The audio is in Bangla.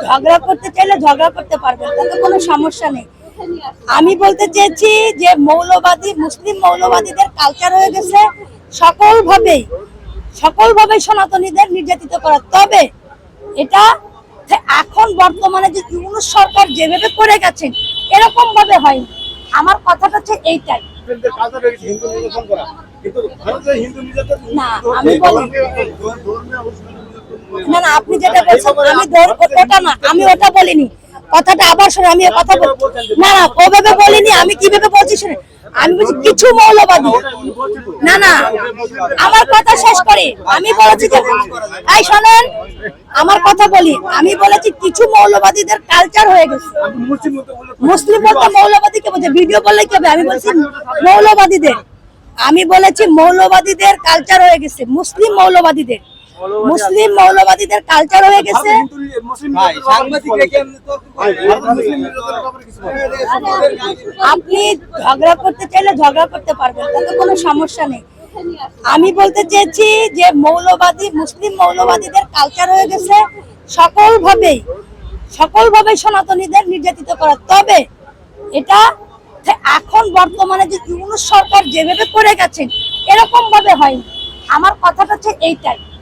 ঝগড়া করতে চাইলে ঝগড়া করতে পারবেন, তাতে কোনো সমস্যা নেই। আমি বলতে চেয়েছি যে মৌলবাদী মুসলিম মৌলবাদীদের কালচার হয়ে গেছে সকলভাবেই সনাতনীদের নির্যাতিত করা। তবে এটা এখন বর্তমানে যে ইউনূস সরকার যেভাবে করে গেছেন এরকম ভাবে হয়নি। আমার কথাটা হচ্ছে এইটাই। না আমি বলি না না, আপনি যেটা বলছেন ওটা না, আমি ওটা বলিনি। কথাটা আবার শুনে আমি কথা বল না না, ওভাবে বলিনি। আমি কিভাবে বলছি শুনে, আমি বলছি কিছু মৌলবাদী। না না, আমার কথা শেষ করি। আমি বলেছি যে এই শোনেন, আমার কথা বলি। আমি বলেছি কিছু মৌলবাদীদের কালচার হয়ে গেছে। মুসলিম বলতে মৌলবাদীকে বলছে, ভিডিও বললে কি হবে? আমি বলছি মৌলবাদীদের, আমি বলেছি মৌলবাদীদের কালচার হয়ে গেছে। মুসলিম মৌলবাদীদের কালচার হয়ে গেছে। আপনি ঝগড়া করতে চাইলে ঝগড়া করতে পারবেন, তাতে কোনো সমস্যা নেই। আমি বলতে চেয়েছি যে মুসলিম মৌলবাদীদের কালচার হয়ে গেছে সকলভাবেই সনাতনীদের নির্যাতিত করা। তবে এটা এখন বর্তমানে যে ইউনূস সরকার যেভাবে করে গেছেন এরকম ভাবে হয়নি। আমার কথাটা হচ্ছে এইটাই।